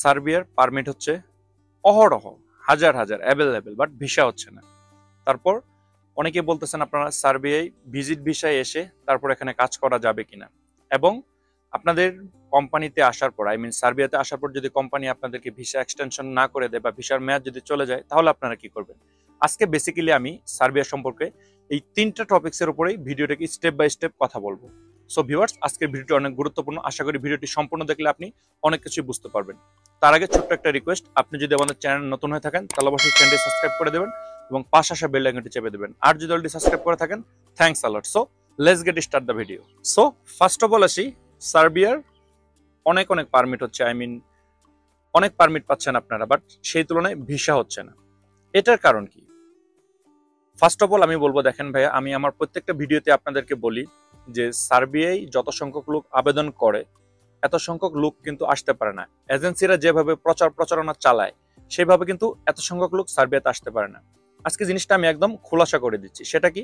সার্বিয়ার পারমিট হচ্ছে অহরহ, হাজার হাজার অ্যাভেলেবেল, বাট ভিসা হচ্ছে না। তারপর অনেকে বলতেছেন আপনারা সার্বিয়ায় ভিজিট ভিসায় এসে তারপর এখানে কাজ করা যাবে কিনা, এবং আপনাদের কোম্পানিতে আসার পর, আই মিন সার্বিয়াতে আসার পর যদি কোম্পানি আপনাদেরকে ভিসা এক্সটেনশন না করে দেয় বা ভিসার মেয়াদ যদি চলে যায়, তাহলে আপনারা কি করবেন। আজকে বেসিক্যালি আমি সার্বিয়া সম্পর্কে এই তিনটা টপিক্সের উপরেই ভিডিওটাকে স্টেপ বাই স্টেপ কথা বলবো। সো ভিউয়ার্স, আজকের ভিডিওটি অনেক গুরুত্বপূর্ণ। আশা করি ভিডিওটি সম্পূর্ণ দেখলে আপনি অনেক কিছু বুঝতে পারবেন। তার আগে ছোট্ট একটা রিকোয়েস্ট, আপনি যদি আমাদের চ্যানেল নতুন হয়ে থাকেন তাহলে অবশ্যই চ্যানেলটি সাবস্ক্রাইব করে দেবেন এবং পাশে আসা বেল আইকনটি চেপে দেবেন। আর যদি অলরেডি সাবস্ক্রাইব করে থাকেন, thanks a lot. So let's get start the video. So first of all আসি, সার্বিয়ার অনেক অনেক পারমিট হচ্ছে, আই মিন অনেক পারমিট পাচ্ছেন আপনারা, বাট সেই তুলনায় ভিসা হচ্ছে না। এটার কারণ কি? ফার্স্ট অফ অল আমি বলবো, দেখেন ভাইয়া, আমি আমার প্রত্যেকটা ভিডিওতে আপনাদেরকে বলি যে সার্বিয়ায় যত সংখ্যক লোক আবেদন করে এত সংখ্যক লোক কিন্তু আসতে পারে না। এজেন্সিরা যেভাবে প্রচারণা চালায় সেভাবে কিন্তু এত সংখ্যক লোক সার্বিয়াতে আসতে পারে না। আজকে জিনিসটা আমি একদম খোলাসা করে দিচ্ছি। সেটা কি?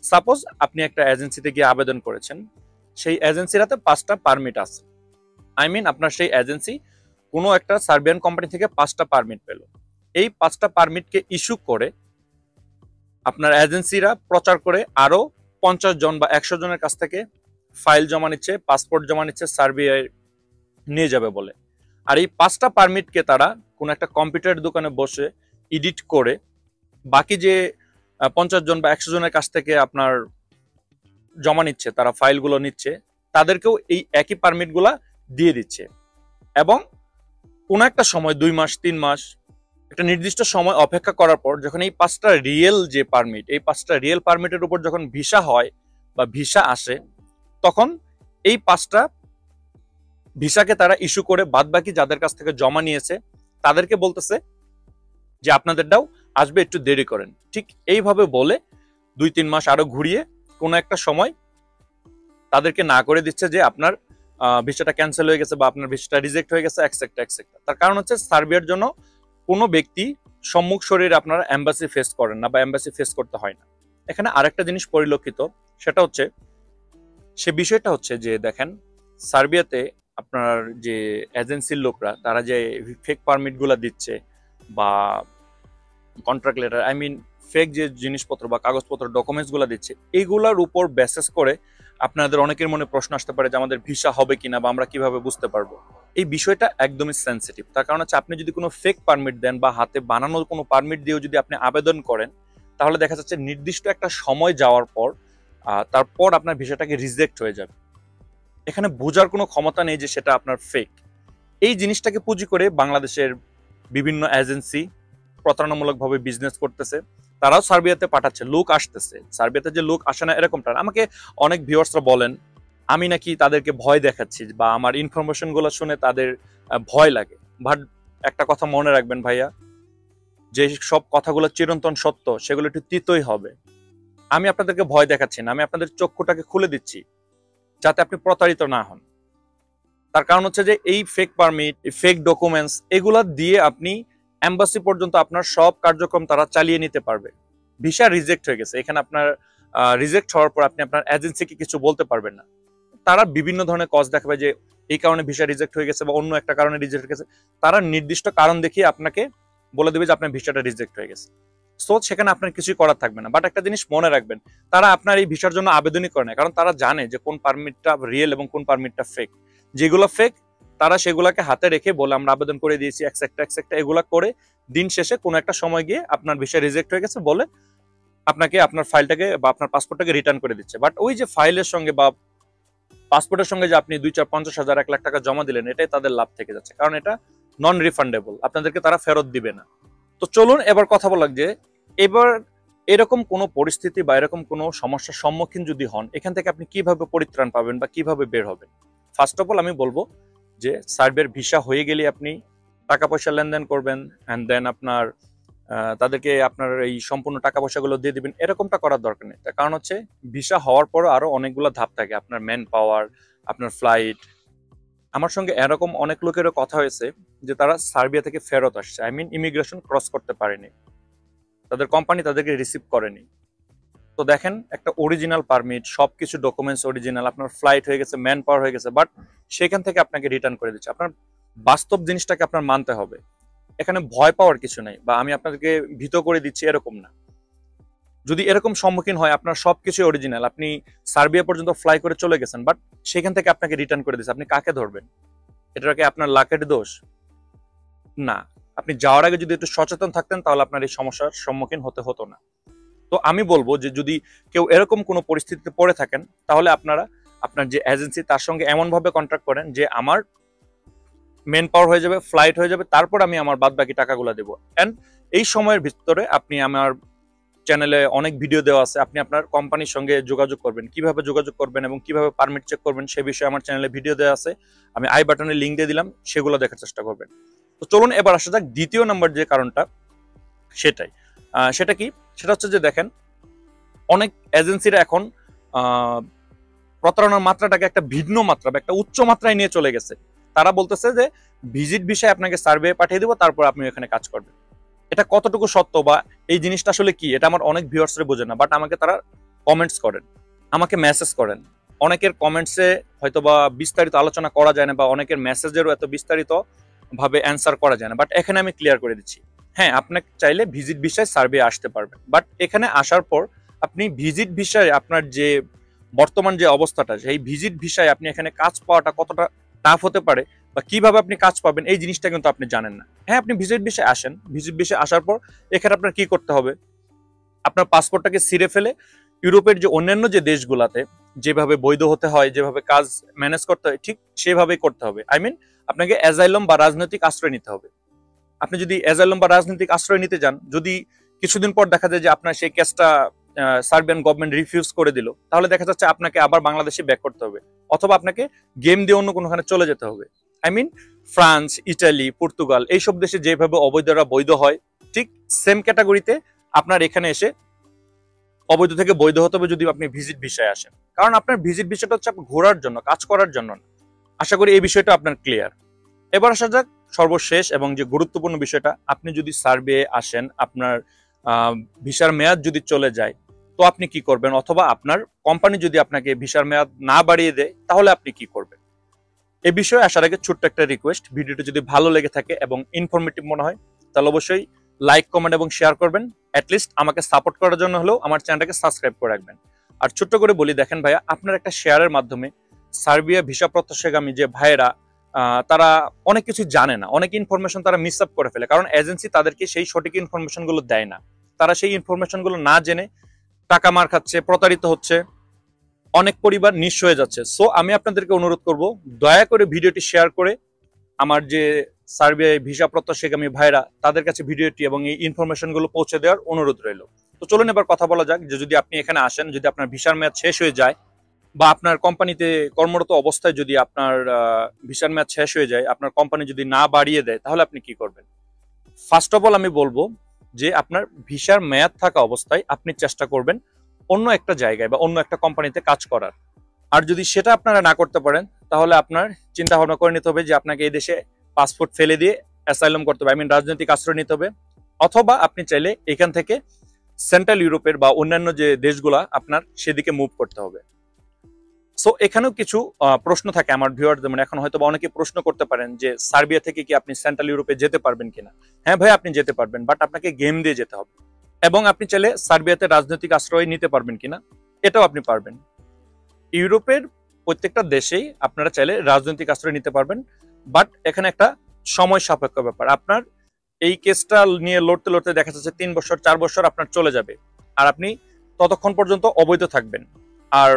সাপোজ আপনি একটা এজেন্সিতে গিয়ে আবেদন করেছেন, সেই এজেন্সিরাতে 5টা পারমিট আছে। আই মিন আপনার সেই এজেন্সি কোনো একটা সার্বিয়ান কোম্পানি থেকে 5টা পারমিট পেল। এই 5টা পারমিটকে ইস্যু করে আপনার এজেন্সিরা প্রচার করে আরো 50 জন বা 100 জনের কাছ থেকে ফাইল জমা নিচ্ছে, পাসপোর্ট জমা নিচ্ছে, সার্বিয়ায় নিয়ে যাবে বলে। আর এই 5টা পারমিটকে তারা কোনো একটা কম্পিউটার দোকানে বসে এডিট করে বাকি যে 50 জন বা 100 জনের কাছ থেকে আপনার জমা নিচ্ছে, তারা ফাইলগুলো নিচ্ছে, তাদেরকেও এই একই পারমিটগুলা দিয়ে দিচ্ছে। এবং কোনো একটা সময় 2 মাস 3 মাস একটা নির্দিষ্ট সময় অপেক্ষা করার পর যখন এই 5টা রিয়েল যে পারমিট, এই 5টা রিয়েল পারমিটের উপর যখন ভিসা হয় বা ভিসা আসে, তখন এই 5টা ভিসাকে তারা ইস্যু করে বাদ বাকি যাদের কাছ থেকে জমা নিয়েছে তাদেরকে বলতেছে যে আপনাদেরটাও আসবে, একটু দেরি করেন। ঠিক এইভাবে বলে 2-3 মাস আরো ঘুরিয়ে কোনো একটা সময় তাদেরকে না করে দিচ্ছে যে আপনার ভিসাটা ক্যান্সেল হয়ে গেছে বা আপনার ভিসাটা রিজেক্ট হয়ে গেছে, এক্সেট্রা এক্সেট্রা। তার কারণ হচ্ছে সার্বিয়ার জন্য কোনো ব্যক্তি সম্মুখ শরীরে আপনারা এম্বাসি ফেস করেন না বা এম্বাসি ফেস করতে হয় না। এখানে আরেকটা জিনিস পরিলক্ষিত, সেটা হচ্ছে, সে বিষয়টা হচ্ছে যে দেখেন, সার্বিয়াতে আপনার যে এজেন্সির লোকরা তারা যে ফেক পারমিট গুলা দিচ্ছে বা contract letter, I mean fake যে জিনিসপত্র বা কাগজপত্র ডকুমেন্টস গুলা দিচ্ছে, এইগুলার উপর বেসেস করে আপনাদের অনেকের মনে প্রশ্ন আসতে পারে যে আমাদের ভিসা হবে কিনা বা আমরা কিভাবে বুঝতে পারবো। এই বিষয়টা একদমই সেন্সিটিভ। তার কারণ হচ্ছে আপনি যদি কোনো ফেক পারমিট দেন বা হাতে বানানো কোনো পারমিট দিয়েও যদি আপনি আবেদন করেন, তাহলে দেখা যাচ্ছে নির্দিষ্ট একটা সময় যাওয়ার পর তারপর আপনার ভিসাটাকে রিজেক্ট হয়ে যাবে। এখানে বোঝার কোনো ক্ষমতা নেই যে সেটা আপনার ফেক। এই জিনিসটাকে পুঁজি করে বাংলাদেশের বিভিন্ন এজেন্সি প্রতারণামূলকভাবে বিজনেস করতেছে। তারাও সার্বিয়াতে পাঠাচ্ছে, লোক আসতেছে। সার্বিয়াতে যে লোক আসে না এরকমটা। আমাকে অনেক ভিউয়ার্সরা বলেন আমি নাকি তাদেরকে ভয় দেখাচ্ছি বা আমার ইনফরমেশন গুলো শুনে তাদের ভয় লাগে। বাট একটা কথা মনে রাখবেন ভাইয়া, যে সব কথাগুলো চিরন্তন সত্য সেগুলো একটু তিতই হবে। আমি আপনাদেরকে ভয় দেখাচ্ছি না, আমি আপনাদের চক্ষুটাকে খুলে দিচ্ছি যাতে আপনি প্রতারিত না হন। তার কারণ হচ্ছে যে এই ফেক পারমিট, ফেক ডকুমেন্টস, এগুলা দিয়ে আপনি এম্বাসি পর্যন্ত আপনার সব কার্যক্রম তারা চালিয়ে নিতে পারবে। ভিসা রিজেক্ট হয়ে গেছে, এখানে আপনার রিজেক্ট হওয়ার পর আপনি আপনার এজেন্সিকে কিছু বলতে পারবেন না। তারা বিভিন্ন ধরনের কজ দেখাবে যে এই কারণে ভিসা রিজেক্ট হয়ে গেছে বা অন্য একটা কারণে রিজেক্ট হয়ে গেছে। তারা নির্দিষ্ট কারণ দেখিয়ে আপনাকে বলে দেবে যে আপনার ভিসাটা রিজেক্ট হয়ে গেছে। সো সেখানে আপনার কিছুই করার থাকবে না। বাট একটা জিনিস মনে রাখবেন, তারা আপনার এই ভিসার জন্য আবেদনই করে না, কারণ তারা জানে যে কোন পারমিটটা রিয়েল এবং কোন পারমিটটা ফেক। যেগুলো ফেক তারা সেগুলোকে হাতে রেখে বলে আমরা আবেদন করে দিয়েছি এক্সেট্রা এগুলা করে দিন শেষে কোনো একটা সময় গিয়ে আপনার ভিসা রিজেক্ট হয়ে গেছে বলে আপনাকে আপনার ফাইলটাকে বা আপনার পাসপোর্টটাকে রিটার্ন করে দিচ্ছে। বাট ওই যে ফাইলের সঙ্গে বা পাসপোর্টের সঙ্গে যে আপনি 2-4-50 হাজার 1 লাখ টাকা জমা দিলেন, এটাই তাদের লাভ থেকে যাচ্ছে, কারণ এটা নন রিফান্ডেবল, আপনাদেরকে তারা ফেরত দিবে না। তো চলুন এবার কথা বলা যে এবার এরকম কোনো পরিস্থিতি বা এরকম কোনো সমস্যার সম্মুখীন যদি হন, এখান থেকে আপনি কিভাবে পরিত্রাণ পাবেন বা কিভাবে বের হবেন। ফার্স্ট অফ অল আমি বলবো যে সার্বিয়ার ভিসা হয়ে গেলে আপনি টাকা পয়সা লেনদেন করবেন অ্যান্ড দেন আপনার তাদেরকে আপনার এই সম্পূর্ণ টাকা পয়সাগুলো দিয়ে দিবেন, এরকমটা করার দরকার নেই। তার কারণ হচ্ছে ভিসা হওয়ার পর আরো অনেকগুলো ধাপ থাকে, আপনার ম্যান পাওয়ার, আপনার ফ্লাইট। আমার সঙ্গে এরকম অনেক লোকেরও কথা হয়েছে যে তারা সার্বিয়া থেকে ফেরত আসছে, আই মিন ইমিগ্রেশন ক্রস করতে পারেনি, তাদের কোম্পানি তাদেরকে রিসিভ করেনি। তো দেখেন, একটা অরিজিনাল পারমিট, সবকিছু ডকুমেন্টস অরিজিনাল, আপনার ফ্লাইট হয়ে গেছে, ম্যান পাওয়ার হয়ে গেছে, বাট সেখান থেকে আপনাকে রিটার্ন করে দিচ্ছে। আপনার বাস্তব জিনিসটাকে আপনার মানতে হবে। এখানে ভয় পাওয়ার কিছু নাই, বা আমি আপনাদেরকে ভীত করে দিচ্ছি এরকম না। যদি এরকম সম্মুখীন হয়, আপনার সবকিছু অরিজিনাল, আপনি সার্বিয়া পর্যন্ত ফ্লাই করে চলে গেছেন, বাট সেখান থেকে আপনাকে রিটার্ন করে দিচ্ছে, আপনি কাকে ধরবেন? এটাকে আপনার লাকের দোষ না। আপনি যাওয়ার আগে যদি একটু সচেতন থাকতেন, তাহলে আপনার এই সমস্যার সম্মুখীন হতে হতো না। তো আমি বলবো যে যদি কেউ এরকম কোনো পরিস্থিতিতে পড়ে থাকেন, তাহলে আপনারা আপনার যে এজেন্সি তার সঙ্গে এমন ভাবে কন্ট্রাক্ট করেন যে আমার মেন পাওয়ার হয়ে যাবে, ফ্লাইট হয়ে যাবে, তারপর আমি আমার বাদ বাকি টাকাগুলো দেবো। এন্ড এই সময়ের ভিতরে আপনি আমার চ্যানেলে অনেক ভিডিও দেওয়া আছে, আপনি আপনার কোম্পানির সঙ্গে যোগাযোগ করবেন, কিভাবে যোগাযোগ করবেন এবং কিভাবে পারমিট চেক করবেন সে বিষয়ে আমার চ্যানেলে ভিডিও দেওয়া আছে। আমি আই বাটনে লিঙ্ক দিয়ে দিলাম, সেগুলো দেখার চেষ্টা করবেন। তো চলুন এবার আসা যাক দ্বিতীয় নম্বর যে কারণটা, সেটাই। সেটা কি? সেটা হচ্ছে যে দেখেন, অনেক এজেন্সিরা এখন প্রতারণার মাত্রাটাকে একটা ভিন্ন মাত্রা বা একটা উচ্চ মাত্রায় নিয়ে চলে গেছে। তারা বলতেছে যে ভিজিট ভিসায় আপনাকে সার্ভে পাঠিয়ে দিব, তারপর আপনি এখানে কাজ করবেন। এটা কতটুকু সত্য বা এই জিনিসটা আসলে কি, এটা আমার অনেক ভিউয়ার্সরা বোঝে না, বাট আমাকে তারা কমেন্টস করেন, আমাকে মেসেজ করেন। অনেকের কমেন্টসে হয়তো বা বিস্তারিত আলোচনা করা যায় না, বা অনেকের মেসেজেরও এত বিস্তারিত ভাবে অ্যান্সার করা যায় না, বাট এখানে আমি ক্লিয়ার করে দিচ্ছি। হ্যাঁ, আপনাকে চাইলে ভিজিট ভিসায় সার্ভে আসতে পারবেন, বাট এখানে আসার পর আপনি ভিজিট ভিসায় আপনার যে বর্তমান যে অবস্থাটা, সেই ভিজিট ভিসায় আপনি এখানে কাজ পাওয়াটা কতটা টাফ হতে পারে বা কিভাবে আপনি কাজ পাবেন, এই জিনিসটা কিন্তু আপনি জানেন না। হ্যাঁ, আপনি ভিজিট ভিসায় আসেন, ভিজিট ভিসায় আসার পর এখানে আপনার কি করতে হবে? আপনার পাসপোর্টটাকে ছিঁড়ে ফেলে ইউরোপের যে অন্যান্য যে দেশগুলাতে যেভাবে বৈধ হতে হয়, যেভাবে কাজ ম্যানেজ করতে হয়, ঠিক সেভাবেই করতে হবে। আই মিন, আপনাকে অ্যাজাইলম বা রাজনৈতিক আশ্রয় নিতে হবে। আপনি যদি অ্যাজাইলম বা রাজনৈতিক আশ্রয় নিতে যান, যদি কিছুদিন পর দেখা যায় যে আপনার সেই কেসটা সার্বিয়ান গভর্নমেন্ট রিফিউজ করে দিল, তাহলে দেখা যাচ্ছে আপনাকে আবার বাংলাদেশে ব্যাক করতে হবে, অথবা আপনাকে গেম দিয়ে অন্য কোনোখানে চলে যেতে হবে। I mean, France, Italy, Portugal এইসব দেশে যেভাবে অবৈধরা বৈধ হয়, ঠিক সেম ক্যাটাগরিতে আপনার এখানে এসে অবৈধ থেকে বৈধ হতে হবে যদি আপনি ভিজিট ভিসায় আসেন। কারণ আপনার ভিজিট ভিসাটা হচ্ছে আপনি ঘোরার জন্য, কাজ করার জন্য না। আশা করি এই বিষয়টা আপনার ক্লিয়ার। এবার আসা যাক সর্বশেষ এবং যে গুরুত্বপূর্ণ বিষয়টা, আপনি যদি সার্ভে আসেন, আপনার ভিসার মেয়াদ যদি চলে যায়, তো আপনি কি করবেন? অথবা আপনার কোম্পানি যদি আপনাকে ভিসার মেয়াদ না বাড়িয়ে দেয়, তাহলে আপনি কি করবেন? এ বিষয়ে আসার আগে ছোট্ট একটা রিকোয়েস্ট, ভিডিওটি যদি ভালো লেগে থাকে এবং ইনফরমেটিভ মনে হয়, তাহলে অবশ্যই লাইক, কমেন্ট এবং শেয়ার করবেন। অ্যাটলিস্ট আমাকে সাপোর্ট করার জন্য হলেও আমার চ্যানেলটাকে সাবস্ক্রাইব করে রাখবেন। আর ছোট্ট করে বলি, দেখেন ভাইয়া, আপনার একটা শেয়ারের মাধ্যমে সার্বিয়া ভিসা প্রত্যাশাগামী যে ভাইয়েরা, তারা অনেক কিছু জানে না, অনেক ইনফরমেশন তারা মিস আপ করে ফেলে, কারণ এজেন্সি তাদেরকে সেই সঠিক ইনফরমেশন গুলো দেয় না। তারা সেই ইনফরমেশন গুলো না জেনে টাকা মার খাচ্ছে, প্রতারিত হচ্ছে, অনেক পরিবার নিঃস্ব হয়ে যাচ্ছে। সো আমি আপনাদেরকে অনুরোধ করব, দয়া করে ভিডিওটি শেয়ার করে আমার যে সার্বিয়ায় ভিসা প্রত্যাশাগামী ভাইরা, তাদের কাছে ভিডিওটি এবং এই ইনফরমেশন গুলো পৌঁছে দেওয়ার অনুরোধ রইল। তো চলুন এবার কথা বলা যাক যে যদি আপনি এখানে আসেন, যদি আপনার ভিসার মেয়াদ শেষ হয়ে যায়, বা আপনার কোম্পানিতে কর্মরত অবস্থায় যদি আপনার ভিসার মেয়াদ শেষ হয়ে যায়, আপনার কোম্পানি যদি না বাড়িয়ে দেয়, তাহলে আপনি কি করবেন? ফার্স্ট অফ অল আমি বলবো যে আপনার ভিসার মেয়াদ থাকা অবস্থায় আপনি চেষ্টা করবেন অন্য একটা জায়গায় বা অন্য একটা কোম্পানিতে কাজ করার। আর যদি সেটা আপনারা না করতে পারেন, তাহলে আপনার চিন্তা ভাবনা করে নিতে হবে যে আপনাকে এই দেশে পাসপোর্ট ফেলে দিয়ে অ্যাসাইলাম করতে হবে, আই মিন রাজনৈতিক আশ্রয় নিতে হবে। অথবা আপনি চাইলে এখান থেকে সেন্ট্রাল ইউরোপের বা অন্যান্য যে দেশগুলা, আপনার সেদিকে মুভ করতে হবে। সো এখানেও কিছু প্রশ্ন থাকে আমার ভিউয়ারদের, মানে এখন হয়তো অনেকে প্রশ্ন করতে পারেন যে সার্বিয়া থেকে কি আপনি সেন্ট্রাল ইউরোপে যেতে পারবেন কিনা? হ্যাঁ ভাই, আপনি যেতে পারবেন, বাট আপনাকে গেম দিয়ে যেতে হবে। এবং আপনি চাইলে সার্বিয়াতে রাজনৈতিক আশ্রয় নিতে পারবেন কিনা? এটাও আপনি পারবেন। ইউরোপের প্রত্যেকটা দেশেই আপনারা চাইলে রাজনৈতিক আশ্রয় নিতে পারবেন, বাট এখানে একটা সময় সাপেক্ষ ব্যাপার। আপনার এই কেসটা নিয়ে লড়তে লড়তে দেখা যাচ্ছে 3 বছর 4 বছর আপনার চলে যাবে, আর আপনি ততক্ষণ পর্যন্ত অবৈধ থাকবেন। আর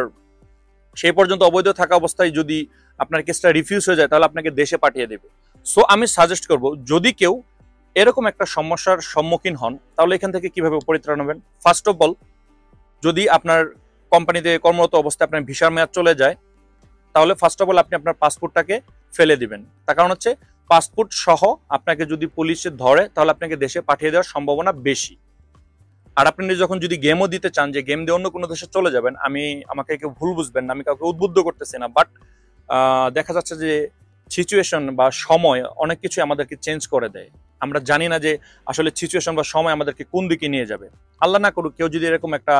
সেই পর্যন্ত অবৈধ থাকা অবস্থায় যদি আপনার কেসটা রিফিউজ হয়ে যায়, তাহলে আপনাকে দেশে পাঠিয়ে দেবে। সো আমি সাজেস্ট করব, যদি কেউ এরকম একটা সমস্যার সম্মুখীন হন, তাহলে এখান থেকে কিভাবে পরিত্রাণ হবেন? ফার্স্ট অফ অল, যদি আপনার কোম্পানিতে কর্মরত অবস্থায় আপনার ভিসার মেয়াদ চলে যায়, তাহলে ফার্স্ট অফ অল আপনি আপনার পাসপোর্টটাকে ফেলে দিবেন। তার কারণ হচ্ছে পাসপোর্ট সহ আপনাকে যদি পুলিশে ধরে, তাহলে আপনাকে দেশে পাঠিয়ে দেওয়ার সম্ভাবনা বেশি। আর আপনি যখন যদি গেমও দিতে চান, যে গেম দিয়ে অন্য কোনো দেশে চলে যাবেন, আমাকে কেউ ভুল বুঝবেন না, আমি কাউকে উদ্বুদ্ধ করতেছি না, বাট দেখা যাচ্ছে যে সিচুয়েশন বা সময় অনেক কিছু আমাদেরকে চেঞ্জ করে দেয়। আমরা জানি না যে আসলে সিচুয়েশন বা সময় আমাদেরকে কোন দিকে নিয়ে যাবে। আল্লাহ না করুক, কেউ যদি এরকম একটা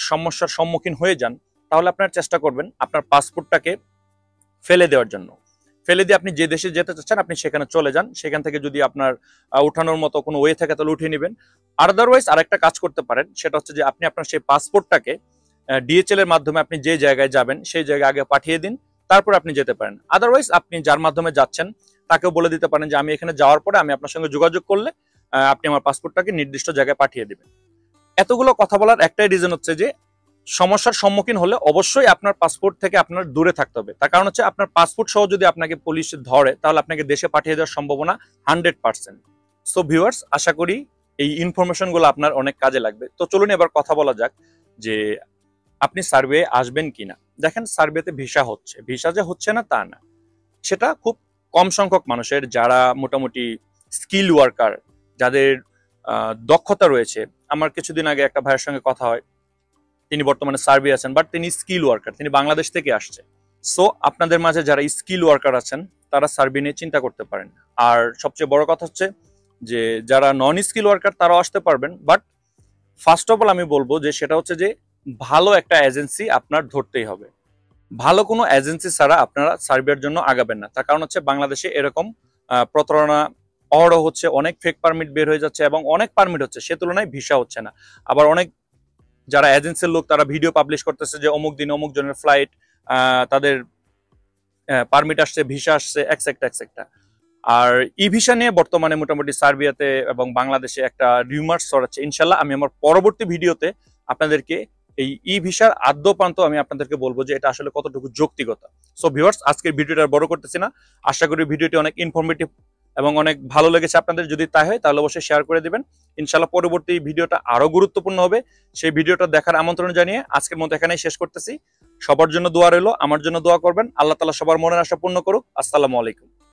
সমস্যার সম্মুখীন হয়ে যান, তাহলে আপনার চেষ্টা করবেন আপনার পাসপোর্টটাকে ফেলে দেওয়ার জন্য। ফেলে দিয়ে আপনি যে দেশে যেতে চাচ্ছেন আপনি সেখানে চলে যান, সেখান থেকে যদি আপনার উঠানোর মতো কোনো ওয়ে থাকে তাহলে উঠিয়ে নেবেন। আদারওয়াইজ আরেকটা কাজ করতে পারেন, সেটা হচ্ছে যে আপনি আপনার সেই পাসপোর্টটাকে ডিএচএল এর মাধ্যমে আপনি যে জায়গায় যাবেন সেই জায়গায় আগে পাঠিয়ে দিন, তারপর আপনি যেতে পারেন। আদারওয়াইজ আপনি যার মাধ্যমে যাচ্ছেন তাকেও বলে দিতে পারেন যে আমি এখানে যাওয়ার পরে আমি আপনার সঙ্গে যোগাযোগ করলে আপনি আমার পাসপোর্টটাকে নির্দিষ্ট জায়গায় পাঠিয়ে দিবেন। এতগুলো কথা বলার একটাই রিজন হচ্ছে যে সমস্যার সম্মুখীন হলে অবশ্যই আপনার পাসপোর্ট থেকে আপনার দূরে থাকতে হবে। তার কারণ হচ্ছে আপনার পাসপোর্ট সহ যদি আপনাকে পুলিশ ধরে তাহলে আপনাকে দেশে পাঠিয়ে দেওয়ার সম্ভাবনা 100%। সো ভিউয়ার্স, আশা করি এই ইনফরমেশন গুলো আপনার অনেক কাজে লাগবে। তো চলুন এবার কথা বলা যাক যে আপনি সার্ভে আসবেন কিনা। দেখেন, সার্ভেতে ভিসা হচ্ছে, ভিসা যে হচ্ছে না তা না, সেটা খুব কম সংখ্যক মানুষের, যারা মোটামুটি স্কিল ওয়ার্কার, যাদের দক্ষতা রয়েছে। আমার কিছুদিন আগে একটা ভাইয়ের সঙ্গে কথা হয়, তিনি বর্তমানে সার্ভে আছেন, বাট তিনি স্কিল ওয়ার্কার, তিনি বাংলাদেশ থেকে আসছে। সো আপনাদের মাঝে যারা স্কিল ওয়ার্কার আছেন তারা সার্ভে নিয়ে চিন্তা করতে পারেন। আর সবচেয়ে বড় কথা হচ্ছে যে যারা নন স্কিল ওয়ার্কার তারাও আসতে পারবেন, বাট ফার্স্ট অফ অল আমি বলবো যে সেটা হচ্ছে যে ভালো একটা এজেন্সি আপনার ধরতেই হবে। ভালো কোনো এজেন্সি ছাড়া আপনারা সার্ভের জন্য আগাবেন না। তার কারণ হচ্ছে বাংলাদেশে এরকম প্রতারণা অহরহ হচ্ছে, অনেক ফেক পারমিট বের হয়ে যাচ্ছে এবং অনেক পারমিট হচ্ছে, সে তুলনায় ভিসা হচ্ছে না। আবার অনেক যারা এজেন্সির লোক তারা ভিডিও পাবলিশ করতেছে যে অমুক দিন অমুক জনের ফ্লাইট, তাদের পারমিট আসছে, ভিসা আসছে, এক্সেক্টা এক্সেক্টা। আর ই ভিসা নিয়ে বর্তমানে মোটামুটি সার্বিয়াতে এবং বাংলাদেশে একটা রিউমার্স ছড়াচ্ছে। ইনশাল্লাহ আমি আমার পরবর্তী ভিডিওতে আপনাদেরকে এই ই ভিসার আদ্যপান্ত আমি আপনাদেরকে বলবো যে এটা আসলে কতটুকু যৌক্তিকতা। সো ভিউয়ার্স, আজকের ভিডিওটা বড় করতেছি না, আশা করি ভিডিওটি অনেক ইনফরমেটিভ এবং অনেক ভালো লেগেছে আপনাদের। যদি তাই হয় তাহলে অবশ্যই শেয়ার করে দিবেন। ইনশাল্লাহ পরবর্তী ভিডিওটা আরো গুরুত্বপূর্ণ হবে, সেই ভিডিওটা দেখার আমন্ত্রণ জানিয়ে আজকের মতো এখানেই শেষ করতেছি। সবার জন্য দোয়া রইল, আমার জন্য দোয়া করবেন। আল্লাহ তাআলা সবার মনের আশা পূর্ণ করুক। আসসালামু আলাইকুম।